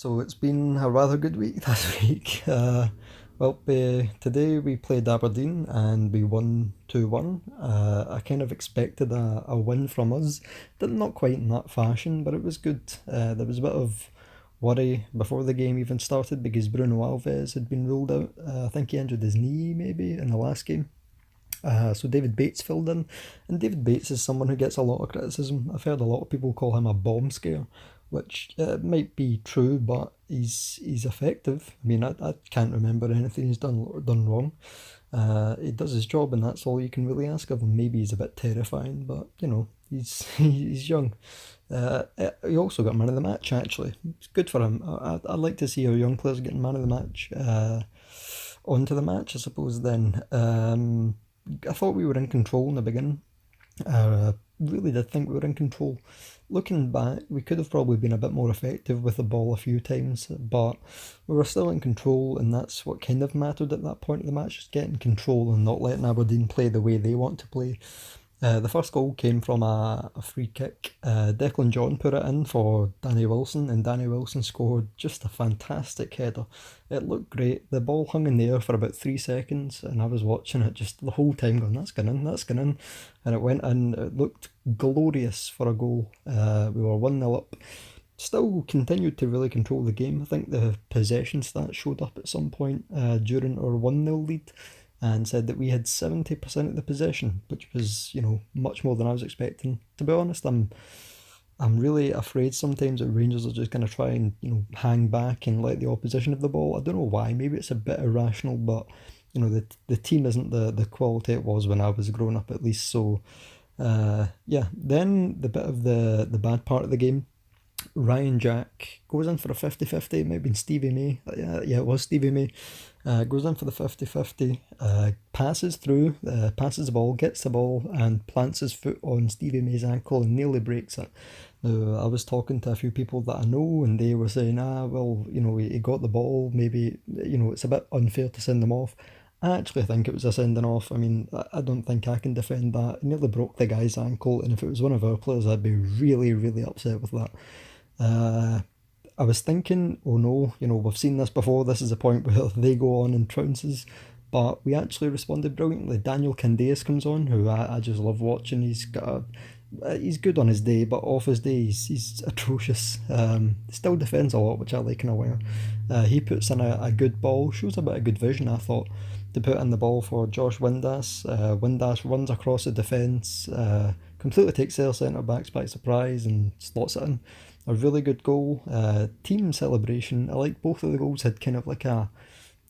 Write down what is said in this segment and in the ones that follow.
So it's been a rather good week this week. Today we played Aberdeen and we won 2-1. I kind of expected a win from us, not quite in that fashion, but it was good. There was a bit of worry before the game even started because Bruno Alves had been ruled out. I think he injured his knee maybe in the last game. So David Bates filled in, and David Bates is someone who gets a lot of criticism. I've heard a lot of people call him a bomb scare, which might be true, but he's effective. I mean, I can't remember anything he's done wrong. He does his job, and that's all you can really ask of him. Maybe he's a bit terrifying, but he's he's young. He also got man of the match. Actually, it's good for him. I'd like to see our young players getting man of the match. Onto the match, I suppose. Then. I thought we were in control in the beginning. Really did think we were in control. Looking back, we could have probably been a bit more effective with the ball a few times, but we were still in control, and that's what kind of mattered at that point of the match, just getting control and not letting Aberdeen play the way they want to play. The first goal came from a free kick. Declan John put it in for Danny Wilson, and Danny Wilson scored just a fantastic header. It looked great. The ball hung in the air for about 3 seconds, and I was watching it just the whole time going, that's going in, that's going in. And it went in. It looked glorious for a goal. We were 1-0 up. Still continued to really control the game. I think the possession stats showed up at some point during our 1-0 lead and said that we had 70% of the possession, which was, much more than I was expecting. To be honest, I'm really afraid sometimes that Rangers are just going to try and, hang back and let the opposition have the ball. I don't know why. Maybe it's a bit irrational, but, the team isn't the quality it was when I was growing up, at least. So, yeah. Then the bit of the bad part of the game, Ryan Jack goes in for a 50-50. It might have been Stevie May. Yeah, it was Stevie May. Goes in for the 50-50, passes through, passes the ball, gets the ball, and plants his foot on Stevie May's ankle and nearly breaks it. Now, I was talking to a few people that I know, and they were saying, well, he got the ball, maybe, it's a bit unfair to send them off. I actually think it was a sending off. I mean, I don't think I can defend that. It nearly broke the guy's ankle, and if it was one of our players, I'd be really, really upset with that. I was thinking, oh no, we've seen this before. This is a point where they go on and trounces, but we actually responded brilliantly. Daniel Candeias comes on, who I just love watching. He's good on his day, but off his day he's atrocious. Still defends a lot, which I like in a way. He puts in a good ball, shows a bit of good vision, I thought, to put in the ball for Josh Windass. Windass runs across the defence, completely takes their centre backs by surprise and slots it in. A really good goal. Team celebration. I like both of the goals had kind of like a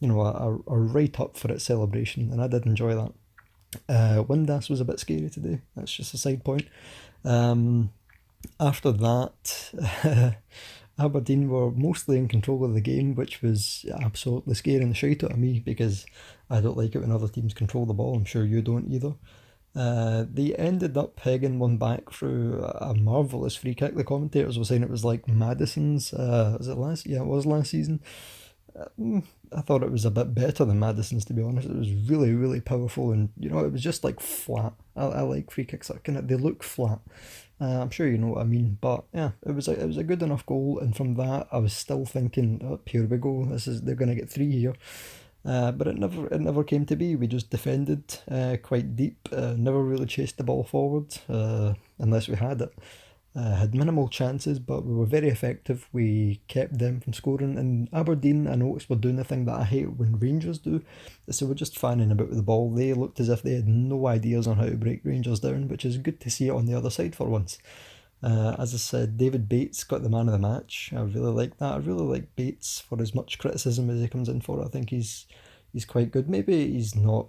right up for it celebration, and I did enjoy that. Windass was a bit scary today. That's just a side point. After that, Aberdeen were mostly in control of the game, which was absolutely scaring the shit out of me because I don't like it when other teams control the ball. I'm sure you don't either. They ended up pegging one back through a marvellous free kick. The commentators were saying it was like Madison's. Was it last? Yeah, it was last season. I thought it was a bit better than Madison's, to be honest. It was really, really powerful, and it was just like flat. I like free kicks that they look flat. I'm sure you know what I mean, but yeah, it was a good enough goal, and from that I was still thinking, oh, here we go. They're gonna get three here. But it never came to be. We just defended quite deep, never really chased the ball forward unless we had it. Had minimal chances, but we were very effective. We kept them from scoring. And Aberdeen, I noticed, were doing the thing that I hate when Rangers do. So we're just fanning about with the ball. They looked as if they had no ideas on how to break Rangers down, which is good to see it on the other side for once. As I said, David Bates got the man of the match. I really like that. I really like Bates for as much criticism as he comes in for. I think he's quite good. Maybe he's not,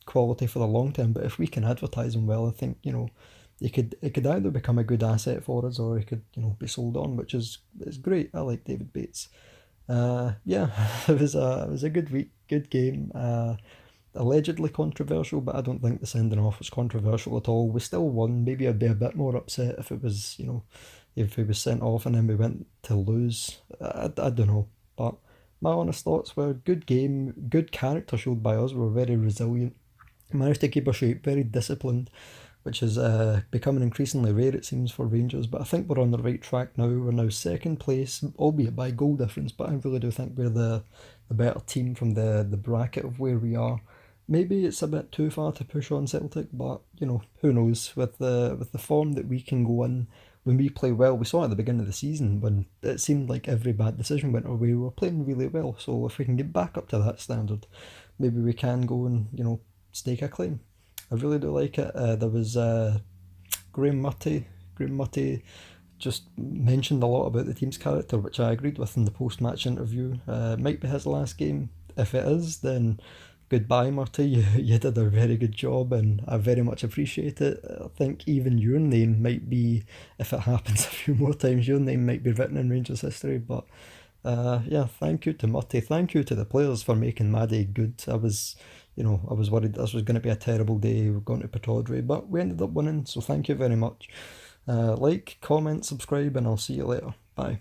quality for the long term, but if we can advertise him well, I think, it could either become a good asset for us or he could, be sold on, which is great. I like David Bates. Yeah, it was a good week, good game. Allegedly controversial, but I don't think the sending off was controversial at all. We still won. Maybe I'd be a bit more upset if it was, if he was sent off and then we went to lose. I don't know. But my honest thoughts were good game, good character showed by us. We were very resilient, managed to keep our shape, very disciplined. which is becoming increasingly rare, it seems, for Rangers. But I think we're on the right track now. We're now second place, albeit by goal difference, but I really do think we're the better team from the bracket of where we are. Maybe it's a bit too far to push on Celtic, but who knows? With the form that we can go in when we play well, we saw at the beginning of the season when it seemed like every bad decision went our way. We were playing really well, so if we can get back up to that standard, maybe we can go and stake a claim. I really do like it. There was Graham Murty. Graham Murty just mentioned a lot about the team's character, which I agreed with in the post-match interview. Might be his last game. If it is, then goodbye, Murty. You did a very good job, and I very much appreciate it. I think even your name might be, if it happens a few more times, your name might be written in Rangers history. But yeah, thank you to Murty. Thank you to the players for making my day good. I was worried this was going to be a terrible day. We're going to Pataudry, but we ended up winning. So thank you very much. Like, comment, subscribe, and I'll see you later. Bye.